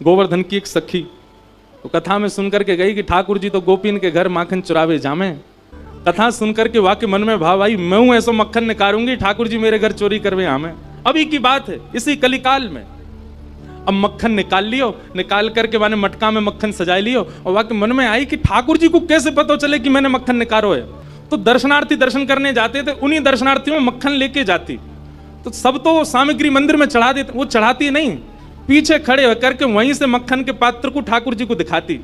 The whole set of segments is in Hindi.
गोवर्धन की एक सखी तो कथा में सुनकर के गई कि ठाकुर जी तो गोपीन के घर माखन चुरावे जामे। कथा सुनकर के वाकई मन में भाव आई, मैं हूं ऐसा मक्खन निकालूंगी, ठाकुर जी मेरे घर चोरी करवे आमे। अभी की बात है, इसी कलिकाल में। अब मक्खन निकाल लियो, निकाल करके मैंने मटका में मक्खन सजा लियो, और वाकई मन में आई कि ठाकुर जी को कैसे पता चले कि मैंने मक्खन निकालो है। तो दर्शनार्थी दर्शन करने जाते थे, उन्हीं दर्शनार्थियों में मक्खन लेके जाती। तो सब तो सामग्री मंदिर में चढ़ा देते, वो चढ़ाती नहीं, पीछे खड़े होकर के वहीं से मक्खन के पात्र को ठाकुर जी को दिखाती,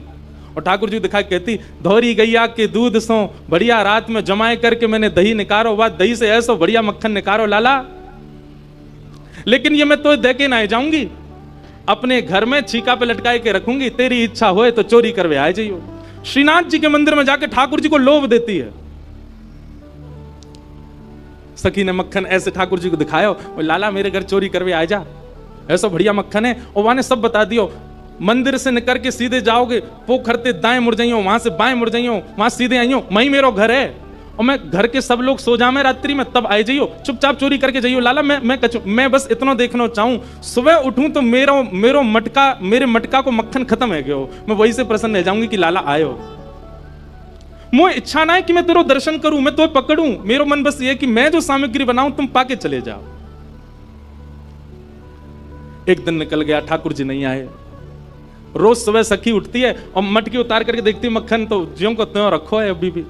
और ठाकुर जी दिखा कहती, धौरी गैया के दूध सो बढ़िया रात में जमाए करके मैंने दही निकारो, वह दही से ऐसा बढ़िया मक्खन निकारो लाला। लेकिन ये मैं तो दे के ना जाऊंगी, अपने घर में छीका पे लटकाए के रखूंगी, तेरी इच्छा होए तो चोरी करवे आ जाइयो। श्रीनाथ जी के मंदिर में जाके ठाकुर जी को लोभ देती है। सखी ने मक्खन ऐसे ठाकुर जी को दिखाया, लाला मेरे घर चोरी करवे आ जा, ऐसा बढ़िया मक्खन है। और वहां ने सब बता दियो, मंदिर से निकल के सीधे जाओगे, पोखरते दाएं मुड़ जाइयो, वहां से बाएं मुड़ जाइयो, वहां सीधे आइयो, वहीं मेरो घर है, और मैं घर के सब लोग सो जामे रात्रि में, तब आए जाइयो, चुपचाप चोरी करके जाइयो। लाला मैं बस इतना देखना चाहूं, सुबह उठूं तो मेरे मटका को मक्खन खत्म है गयो, मैं वही से प्रसन्न रह जाऊंगी कि लाला आयो। मुझे इच्छा ना है कि मैं तेरो दर्शन करूं, मैं तो पकड़ूं, मेरा मन बस ये कि मैं जो सामग्री बनाऊं तुम पाके चले जाओ। एक दिन निकल गया, ठाकुर जी नहीं आए। रोज सुबह सखी उठती है और मटकी उतार करके देखती है मक्खन तो ज्यों को त्यों रखो है अभी भी।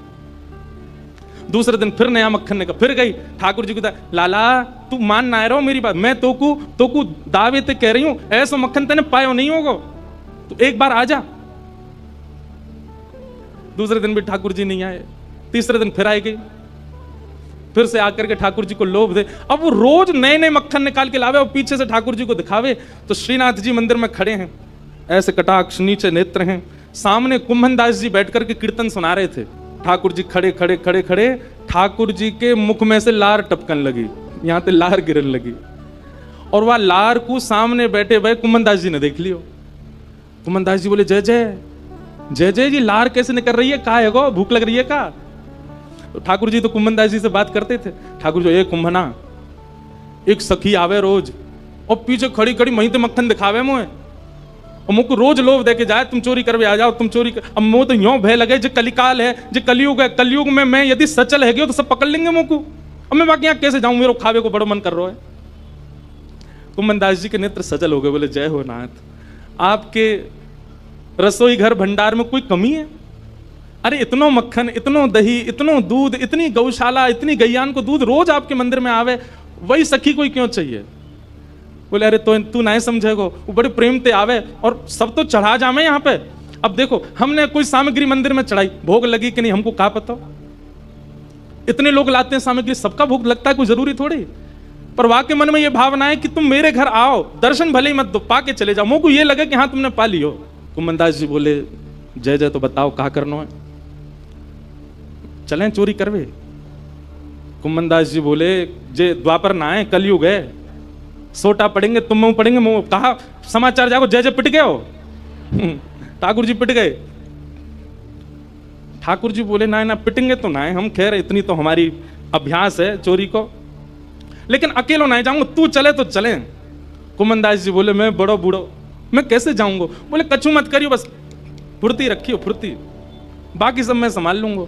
दूसरे दिन फिर नया मक्खन निकल, फिर गई ठाकुर जी को, लाला तू मान ना रहो मेरी बात, मैं तोकू दावे ते कह रही हूं, ऐसा मक्खन तेने पायो नहीं होगा, तो एक बार आ जा। दूसरे दिन भी ठाकुर जी नहीं आए, तीसरे दिन फिर आए गई, फिर से आकर के ठाकुर जी को लोभ दे। अब वो रोज नए नए मक्खन निकाल के लावे और पीछे से ठाकुर जी को दिखावे। तो श्रीनाथ जी मंदिर में खड़े हैं, ऐसे कटाक्ष नीचे नेत्र हैं, सामने कुंभन दास जी बैठ करके कीर्तन सुना रहे थे। ठाकुर जी खड़े खड़े खड़े खड़े, ठाकुर जी के मुख में से लार टपकन लगी, यहां पे लार गिरन लगी, और वह लार को सामने बैठे भाई कुंभन दास जी ने देख लियो। कुंभन दास जी बोले, जय जय जय जय जी, लार कैसे निकल रही है, कहा है गो, भूख लग रही है का? तो ठाकुर जी तो कुंभन दास जी से बात करते थे। ठाकुर जी, एक कुंभना, एक सखी आवे रोज और पीछे खड़ी खड़ी वहीं तो मक्खन दिखावे मुझे, और मुझको रोज लोभ दे के जाए, तुम चोरी करवे आ जाओ, तुम चोरी कर। अब मुझे तो यूं भय लगे, जो कलिकाल है, जो कलयुग है, कलयुग में मैं यदि सचल है गयो तो सब पकड़ लेंगे मुझको। अब मैं बाकी यहाँ कैसे जाऊं, मेरे खावे को बड़ा मन कर रहा है। कुंभन दास जी के नेत्र सजल हो गए, बोले, जय हो नाथ, आपके रसोई घर भंडार में कोई कमी है? अरे इतनो मक्खन, इतनो दही, इतनो दूध, इतनी गौशाला, इतनी गैयान को दूध रोज आपके मंदिर में आवे, वही सखी कोई क्यों चाहिए? बोले, अरे तो तू नहीं समझेगो, वो बड़े प्रेम ते आवे और सब तो चढ़ा जामे यहाँ पे। अब देखो, हमने कोई सामग्री मंदिर में चढ़ाई, भोग लगी कि नहीं हमको कहा पता? इतने लोग लाते हैं सामग्री, सबका भोग लगता है, कोई जरूरी थोड़ी। पर वाकई मन में ये भावना है कि तुम मेरे घर आओ, दर्शन भले ही मत दो, पाके चले जाओ, मुझको ये लगे कि हाँ तुमने पा लियो। कुंभन दास जी बोले, जय जय, तो बताओ कहा करना है, चलें चोरी करवे? कुंभन दास जी बोले, जे द्वापर ना है, कलयुग है, सोटा पड़ेंगे, तुम मुंह पड़ेंगे, मुंह कहा समाचार जागो, जय जय पिट गए हो। ठाकुर जी पिट गए। ठाकुर जी बोले, ना ना पिटेंगे तो ना है हम, खैर इतनी तो हमारी अभ्यास है चोरी को, लेकिन अकेलो ना जाऊंगा, तू चले तो चले। कुंभन दास जी बोले, मैं बड़ो बूढ़ो, मैं कैसे जाऊंगा? बोले, कछु मत करियो, बस फुर्ती रखियो, फुर्ती, बाकी सब मैं संभाल लूंगा।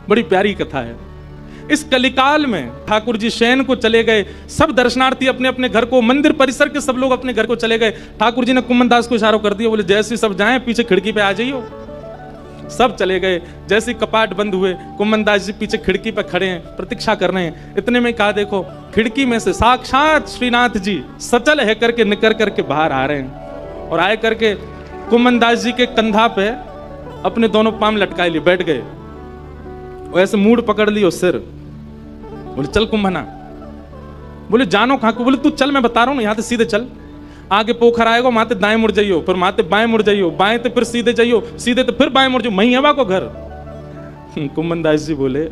बड़ी प्यारी कथा है। इस कलिकाल में ठाकुर जी शयन को चले गए, सब दर्शनार्थी अपने अपने घर को, मंदिर परिसर के सब लोग अपने घर को चले गए। ठाकुर जी ने कुंभन दास को इशारा कर दिया, बोले, जैसे सब जाएं पीछे खिड़की पे आ जाइयो। सब चले गए। जैसे कपाट बंद हुए, कुंभन दास जी पीछे खिड़की पे खड़े हैं, प्रतीक्षा कर रहे हैं। इतने में कहा, देखो खिड़की में से साक्षात श्रीनाथ जी सचल है करके निकल करके बाहर आ रहे हैं, और आए करके कुंभन दास जी के कंधा पे अपने दोनों पांव लटकाए लिए बैठ गए, ऐसे मूड पकड़ लियो सिर। बोले, चल कुंभना। बोले, जानो कहां को? बोले, तू चल, मैं बता रहा हूं ना, यहां से सीधे चल, आगे पोखर आएगा, माते दाएं मुड़ जाइयो, फिर माते बाएं मुड़ जाइयो, बाएं तो फिर सीधे जाइयो, सीधे तो फिर बाएं मुड़ जाइयो, मही हवा को घर। कुंभन दास जी बोले,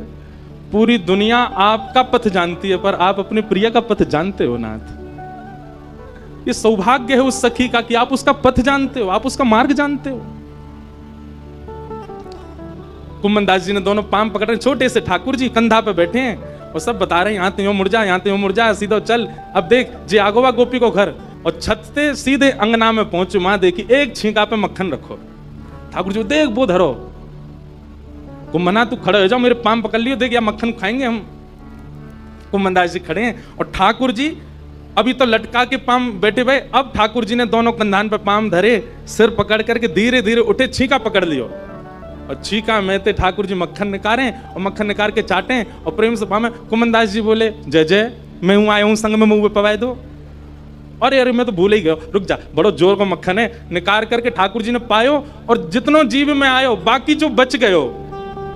पूरी दुनिया आपका पथ जानती है, पर आप अपने प्रिय का पथ जानते हो नाथ। ये सौभाग्य है उस सखी का कि आप उसका पथ जानते हो, आप उसका मार्ग जानते हो। कुंभन दास जी ने दोनों पांव पकड़ रहे, छोटे से ठाकुर जी कंधा पे बैठे हैं और सब बता रहे हैं, यहाँ तो यूं मुड़ जा, यहाँ तो यूं मुड़ जा, सीधा चल। अब देख, जे आगोवा गोपी को घर, और छत से सीधे अंगना में पहुंचे, मां देखी एक छींका पे मक्खन रखो। ठाकुर जी देख वो धरो, कुम्भना तू खड़े हो जाओ, मेरे पाम पकड़ लियो, देख या मक्खन खाएंगे हम। कुम्भनदास जी खड़े हैं और ठाकुर जी अभी तो लटका के पाम बैठे भाई, अब ठाकुर जी ने दोनों कंधान पे पाम धरे, सिर पकड़ करके धीरे धीरे उठे, छींका पकड़ लियो और छींका में थे ठाकुर जी मक्खन निकालें और मक्खन निकाल के चाटें और प्रेम से पामे। कुम्भनदास जी बोले जय जय, मैं हूं आया हूं संग में मुंह पे पवाए दो। अरे अरे मैं तो भूल ही गया, रुक जा, बड़ो जोर का मक्खन है। निकाल करके ठाकुर जी ने पायो और जितनों जीव में आयो बाकी जो बच गयो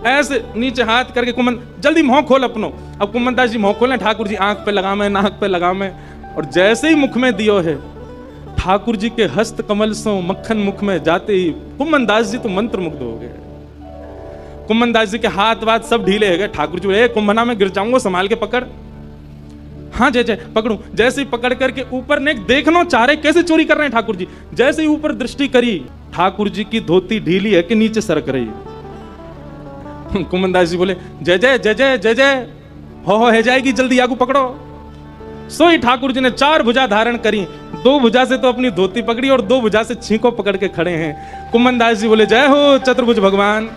ऐसे नीचे हाथ करके कुम्भन जल्दी मुंह खोल अपनो। अब कुम्भनदास जी मुंह खोले, ठाकुर जी आंख पे लगा में, नाक पे लगा में, और जैसे ही मुख में दियो है ठाकुर जी के हस्त कमल से मक्खन मुख में जाते ही कुम्भनदास जी तो मंत्र मुग्ध हो गए। कुम्भनदास जी के हाथ वाथ सब ढीले हो गए। ठाकुर जी बोले कुम्भना में गिर जाऊंगा, संभाल के पकड़। हाँ जय जय पकड़ू। जैसे ही पकड़ करके ऊपर ने देखना चाह रहे कैसे चोरी कर रहे हैं ठाकुर जी। जैसे ही ऊपर दृष्टि करी, ठाकुर जी की धोती ढीली है कि नीचे सरक रही। कुम्भनदास जी बोले जय जय जय जय जय जय, हो है जाएगी, जल्दी आगू पकड़ो। सोई ठाकुर जी ने 4 भुजा धारण करी, 2 भुजा से तो अपनी धोती पकड़ी और 2 भुजा से छींको पकड़ के खड़े हैं। कुम्भनदास जी बोले जय हो चतुर्भुज भगवान,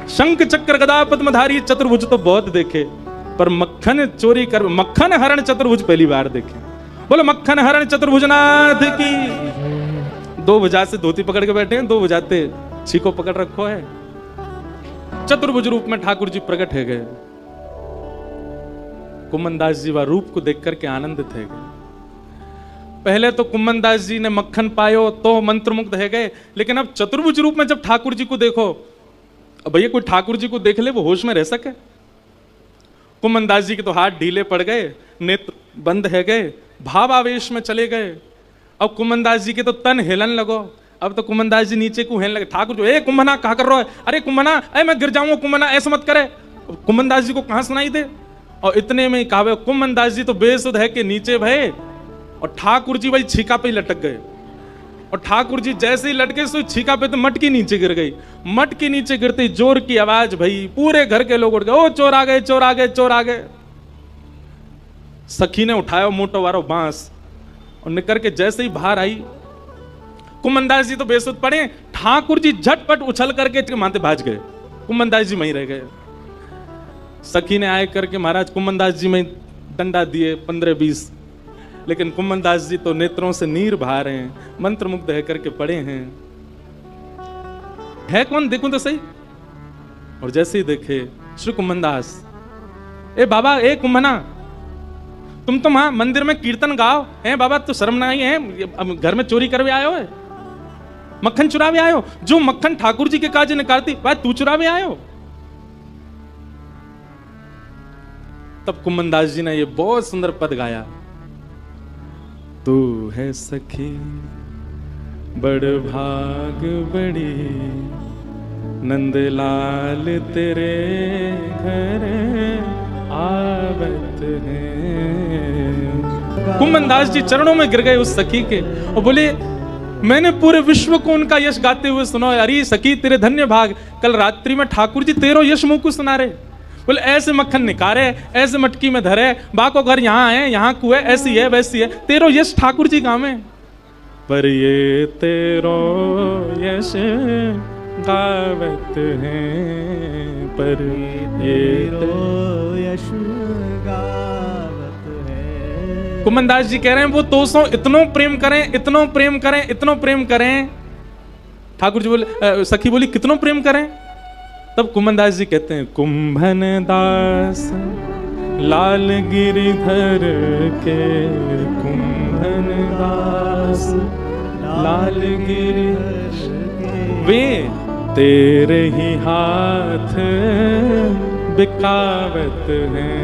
शंख चक्र गदा पद्मधारी चतुर्भुज तो बहुत देखे, पर मक्खन चोरी कर, मक्खन हरण चतुर्भुज पहली बार देखे। बोलो मक्खन हरण चतुर्भुजनाथ की। 2 भुजा से धोती पकड़ के बैठे हैं, 2 भुजा से छींको पकड़ रखो है। चतुर्भुज रूप में ठाकुर जी प्रकट है गए। कुम्भनदास जी वह रूप को देख करके आनंदित है गए। पहले तो कुम्भनदास जी ने मक्खन पायो तो मंत्रमुग्ध है गए, लेकिन अब चतुर्भुज रूप में जब ठाकुर जी को देखो, अब भैया कोई ठाकुर जी को देख ले वो होश में रह सके? कुम्भनदास जी के तो हाथ ढीले पड़ गए, नेत्र बंद है गए, भाव आवेश में चले गए। अब कुम्भनदास जी के तो तन हिलन लगो। अब तो कुम्भनदास जी नीचे को हिलने लगे। ठाकुर जो ए कुम्भना कहा कर रहा है, अरे कुम्भना ए मैं गिर जाऊंगा, कुम्भना ऐसा मत करे। कुम्भनदास जी को कहां सुनाई दे, और इतने में कहा कुम्भनदास जी तो बेसुध है कि नीचे भय, और ठाकुर जी भाई छीका पे ही लटक गए। और ठाकुर जी जैसे ही लटके सो छीका पे तो मटकी नीचे गिर गई। मटकी नीचे गिरते जोर की आवाज भई, पूरे घर के लोग उठ गए, ओ चोर आ गए, चोर आ गए, चोर आ गए। सखी ने उठाया मोटो वारो बांस और निकर के जैसे ही बाहर आई, कुम्भनदास जी तो बेसुध पड़े। ठाकुर जी झटपट उछल करके माथे भाज गए, कुम्भनदास जी वहीं रह गए। सखी ने आए करके महाराज कुम्भनदास जी में डंडा दिए 15-20, लेकिन कुम्भनदास जी तो नेत्रों से नीर बहा रहे हैं, मंत्र मुग्ध है करके पड़े हैं। है कौन देखूं तो सही। और जैसे ही देखे श्री कुम्भनदास, ए बाबा ए कुम्भना, तुम तो वहां मंदिर में कीर्तन गाओ है बाबा, तो शर्म ना आई है, घर में चोरी करवे आयो है, मक्खन चुरावे आयो, जो मक्खन ठाकुर जी के काज निकालती भाई तू चुरावे आयो। तब कुम्भनदास जी ने ये बहुत सुंदर पद गाया, तू है सखी बड़ भाग बड़ी, नंदलाल तेरे घर आवत है। कुम्भनदास जी चरणों में गिर गए उस सखी के और बोले मैंने पूरे विश्व को उनका यश गाते हुए सुना। अरे सखी तेरे धन्य भाग, कल रात्रि में ठाकुर जी तेरो यश मुंह को सुना रहे। बोले ऐसे मक्खन निकारे, ऐसे मटकी में धरे, बाको घर यहाँ है, यहाँ कुएं, ऐसी है वैसी है, तेरो यश ठाकुर जी गावे। पर ये तेरो यश गावत है, पर ये तेरो यश गावत है। कुम्भनदास जी कह रहे हैं वो 200 इतनो प्रेम करें, इतनो प्रेम करें, इतनो प्रेम करें। ठाकुर जी बोले, सखी बोली कितनो प्रेम करें? तब कुम्भनदास जी कहते हैं कुंभन दास लाल गिरिधर के, कुंभन दास लाल गिरिधर के, वे तेरे ही हाथ बिकावत हैं,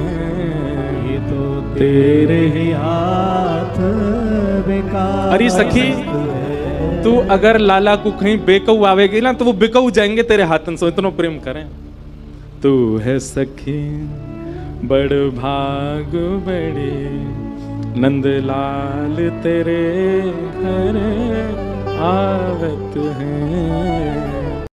ये तो तेरे ही हाथ बिकावत। अरे सखी तू अगर लाला को कहीं बेकऊ आवेगी ना तो वो बिकऊ जाएंगे तेरे हाथन से, इतना प्रेम करें। तू है सखी बड़ भाग बड़ी, नंदलाल तेरे घर आवत है।